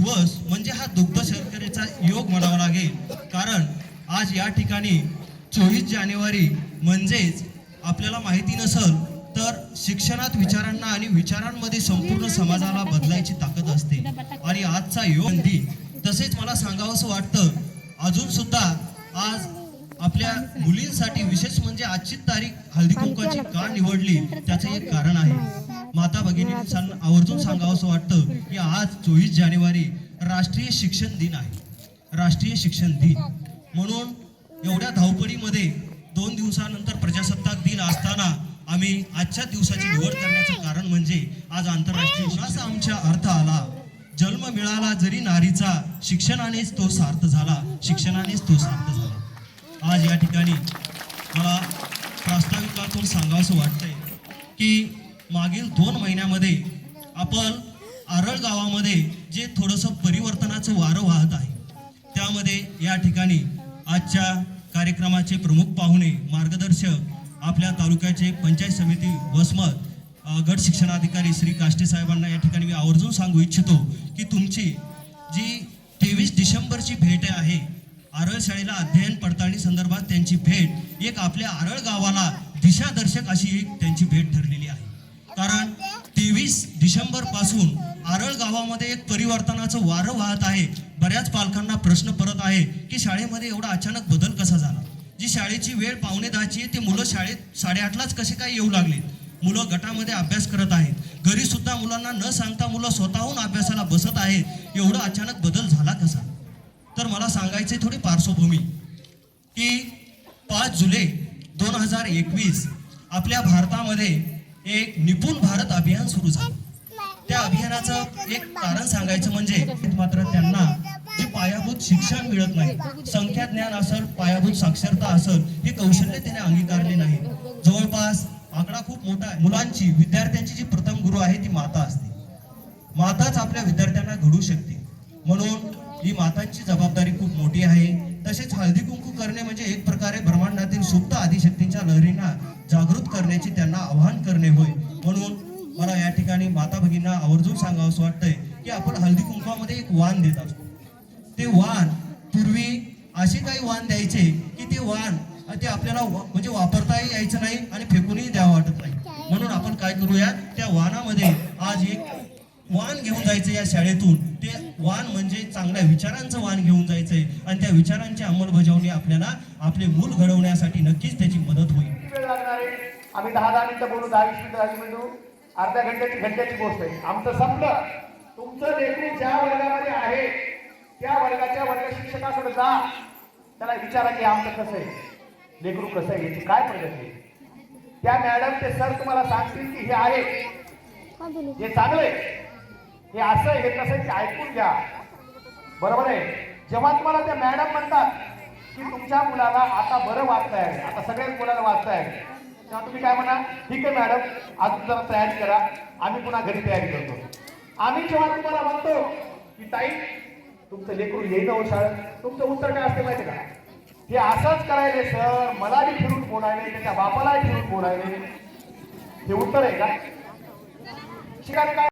दिवस म्हणजे हा दुग्ध शर्करेचा योग म्हणावा लागेल, कारण आज या ठिकाणी 24 जानेवारी म्हणजेच आपल्याला माहिती नसेल तर शिक्षणात विचारांना आणि विचारांमध्ये संपूर्ण समाजाला बदलायची ताकद असते आणि आजचा योग दिन तसेच मला सांगावंसं वाटतं अजून सुद्धा आज आपल्या मुलींसाठी विशेष म्हणजे आजची तारीख हळदी कुंकवाची का निवडली त्याचं एक कारण आहे. माता भगिनींना आवर्जून सांगावंसं वाटतं की आज 24 जानेवारी राष्ट्रीय शिक्षण दिन आहे. राष्ट्रीय शिक्षण दिन म्हणून एवढ्या धावपळीमध्ये 2 दिवसानंतर प्रजासत्ताक दिन असताना आम्ही आजच्या दिवसाची निवड करण्याचं कारण म्हणजे आज आंतरराष्ट्रीय शिक्षणाचा आमच्या अर्थ आला. जन्म मिळाला जरी नारीचा, शिक्षणानेच तो सार्थ झाला, शिक्षणानेच तो सार्थ झाला. आज या ठिकाणी मला प्रास्ताविकातून सांगावंसं वाटतंय की मागील 2 महिन्यामध्ये आपण आरळ गावामध्ये जे थोडंसं परिवर्तनाचं वारं वाहत आहे त्यामध्ये या ठिकाणी आजच्या कार्यक्रमाचे प्रमुख पाहुणे मार्गदर्शक आपल्या तालुक्याचे पंचायत समिती वसमत गट शिक्षणाधिकारी श्री काष्टे साहेबांना या ठिकाणी मी आवर्जून सांगू इच्छितो की तुमची जी 23 डिसेंबरची भेट आहे आरळ शाळेला अध्ययन पडताळणी संदर्भात त्यांची भेट एक आपल्या आरळ गावाला दिशादर्शक अशी एक त्यांची भेट ठरलेली आहे. कारण 23 डिसेंबर पासून आरळ गावामध्ये एक परिवर्तनाचं वारं वाहत आहे. बऱ्याच पालकांना प्रश्न परत आहे की शाळेमध्ये एवढा अचानक बदल कसा झाला. जी शाळेची वेळ 9:45 आहे ते मुलं शाळेत 8:30लाच कसे काय येऊ लागले. मुलं गटामध्ये अभ्यास करत आहेत, घरी सुद्धा मुलांना न सांगता मुलं स्वतःहून अभ्यासाला बसत आहेत. एवढा अचानक बदल झाला कसा. तर मला सांगायचे थोडी पार्श्वभूमी की 5 जुलै 2021 आपल्या भारतामध्ये एक निपुण भारत अभियान सुरू झालं. त्या अभियानाचं एक कारण सांगायचं म्हणजे मात्र त्यांना जे पायाभूत शिक्षण मिळत नाही, संख्या ज्ञान असेल, पायाभूत साक्षरता असेल, हे कौशल्य त्याने अंगीकारले नाही. जवळपास आकडा खूप मोठा आहे. मुलांची विद्यार्थ्यांची जी प्रथम गुरु आहे ती माता असते. माताच आपल्या विद्यार्थ्यांना घडवू शकते. म्हणून ही मातांची जबाबदारी खूप मोठी आहे. तसेच हळदी कुंकू करणे म्हणजे एक प्रकारे ब्रह्मांडातील सुप्त आदिशक्तींच्या लहरींना जागृत करण्याची त्यांना आवाहन करणे होय. म्हणून मला या ठिकाणी माता भगिनींना आवर्जून सांगावंसं वाटतंय की आपण हळदी कुंकवामध्ये एक वाण देत असतो. ते वाण पूर्वी असे काही वाण द्यायचे की ते वाण ते आपल्याला म्हणजे वापरताही यायचं नाही आणि फेकूनही द्यावं वाटत नाही. म्हणून आपण काय करूया, त्या वाणामध्ये आज एक वाण घेऊन जायचं या शाळेतून. ते वाण म्हणजे चांगल्या विचारांचं वाण घेऊन जायचंय आणि त्या विचारांची अंमलबजावणी आपल्याला आपले मूल घडवण्यासाठी नक्कीच त्याची मदत होईल. आम्ही 10 मिनिटं बोलू, 10-20 मिनिटं अर्ध्या घंट्याची गोष्ट आहे. आमचं संपलं. तुमचं लेकरू ज्या वर्गामध्ये आहे त्या वर्गाच्या वर्ग शिक्षकाकडे जा, त्याला विचारा की आमचं कसं आहे, लेकरू कसं आहे, याची काय प्रगती आहे. त्या मॅडम ते सर तुम्हाला सांगतील की हे आहे, हे चांगलंय, हे असं हे कसं ते ऐकून घ्या. बरोबर आहे. जेव्हा तुम्हाला त्या मॅडम म्हणतात की तुमच्या मुलाला आता बरं वाचता आहे, आता सगळ्याच मुलाला वाचता आहे, तेव्हा तुम्ही काय म्हणा, ठीक आहे मॅडम, अजून जरा तयारी करा, आम्ही पुन्हा घरी तयारी करतो. आम्ही जेव्हा तुम्हाला म्हणतो की ताई तुमचं लेकरू येईल हो शाळेत, तुमचं उत्तर काय असते माहिती का, हे असंच करायले सर, मला बी फिरून बोलायले, त्याच्या बापालाही फिरून बोलायले, हे उत्तर आहे का. शिकायला काय